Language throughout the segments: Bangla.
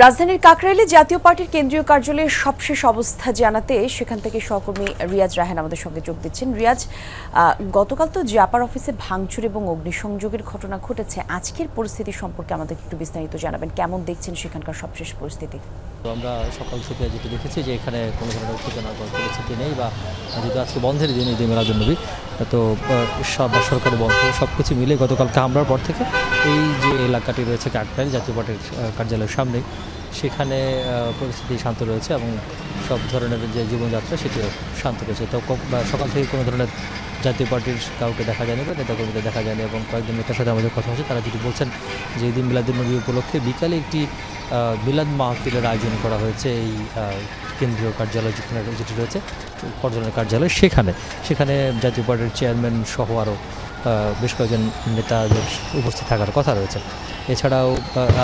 রাজধানীর কাকরাইলে জাতীয় পার্টির কেন্দ্রীয় কার্যালয়ের সবশেষ অবস্থা জানাতে সেখান থেকে সহকর্মী রিয়াজ রায়হান আমাদের সঙ্গে যোগ দিচ্ছেন। রিয়াজ, গতকাল তো জাপার অফিসে ভাঙচুর এবং অগ্নিসংযোগের ঘটনা ঘটেছে, আজকের পরিস্থিতি সম্পর্কে আমাদের একটু বিস্তারিত জানাবেন। কেমন দেখছেন সেখানকার সবশেষ পরিস্থিতি? তো আমরা সকাল থেকে যেটা দেখেছি যে এখানে কোনো ধরনের উত্তেজনার পরিস্থিতি নেই, বা যেহেতু আজকে বন্ধের দিন, ঈদে মিলাদুন্নবী, তো সরকারি বন্ধ সব কিছু মিলে গতকালকে হামলার পর থেকে এই যে এলাকাটি রয়েছে কাকরাইল জাতীয় পার্টির কার্যালয়ের সামনে, সেখানে পরিস্থিতি শান্ত রয়েছে এবং সব ধরনের যে জীবনযাত্রা সেটিও শান্ত রয়েছে। তো সকাল থেকে কোনো ধরনের জাতীয় পার্টির কাউকে দেখা যায়নি বা নেতাকর্মীদের দেখা যায়নি, এবং কয়েকজন নেতার সাথে আমাদের কথা হচ্ছে, তারা যেটি বলছেন যে ঈদ মিলাদুন্নবী উপলক্ষে বিকালে একটি মিলাদ মাহফিলের আয়োজন করা হয়েছে এই কেন্দ্রীয় কার্যালয় যেটি রয়েছে পর্যটনের কার্যালয়, সেখানে জাতীয় পার্টির চেয়ারম্যান সহ আরও বেশ কয়েকজন নেতাদের উপস্থিত থাকার কথা রয়েছে। এছাড়াও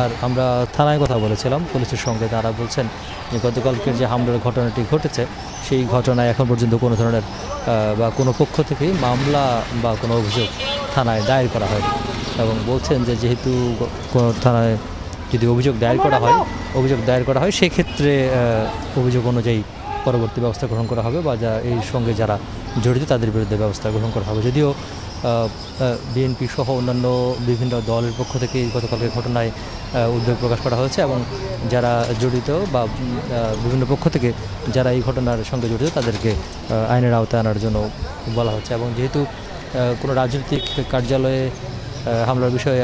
আর আমরা থানায় কথা বলেছিলাম পুলিশের সঙ্গে, তারা বলছেন যে গতকালকের যে হামলার ঘটনাটি ঘটেছে সেই ঘটনায় এখন পর্যন্ত কোনো ধরনের বা কোনো পক্ষ থেকেই মামলা বা কোনো অভিযোগ থানায় দায়ের করা হয়নি, এবং বলছেন যে যেহেতু কোনো থানায় যদি অভিযোগ দায়ের করা হয় সেক্ষেত্রে অভিযোগ অনুযায়ী পরবর্তী ব্যবস্থা গ্রহণ করা হবে, বা এই সঙ্গে যারা জড়িত তাদের বিরুদ্ধে ব্যবস্থা গ্রহণ করা হবে। যদিও বিএনপি সহ অন্যান্য বিভিন্ন দলের পক্ষ থেকে গতকালকের ঘটনায় উদ্বেগ প্রকাশ করা হয়েছে, এবং যারা জড়িত বা বিভিন্ন পক্ষ থেকে যারা এই ঘটনার সঙ্গে জড়িত তাদেরকে আইনের আওতায় আনার জন্য বলা হচ্ছে। এবং যেহেতু কোনো রাজনৈতিক কার্যালয়ে হামলার বিষয়ে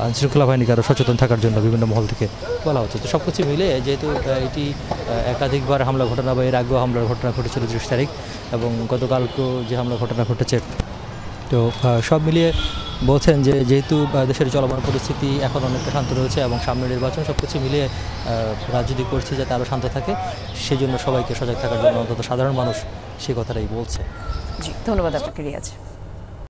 আইনশৃঙ্খলা বাহিনীকে আরও সচেতন থাকার জন্য বিভিন্ন মহল থেকে বলা হচ্ছে। তো সব কিছু মিলে যেহেতু এটি একাধিকবার হামলা ঘটনা বা এর আগেও হামলার ঘটনা ঘটেছিল 30 তারিখ, এবং গতকালকেও যে হামলার ঘটনা ঘটেছে, তো সব মিলিয়ে বলছেন যে যেহেতু দেশের চলমান পরিস্থিতি এখন অনেকটা শান্ত রয়েছে এবং সামনে নির্বাচন, সব কিছু মিলিয়ে রাজনৈতিক পরিস্থিতি যাতে আরও শান্ত থাকে সেই জন্য সবাইকে সজাগ থাকার জন্য অন্তত সাধারণ মানুষ সে কথাটাই বলছে। জি, ধন্যবাদ আপনাকে রিয়াজ।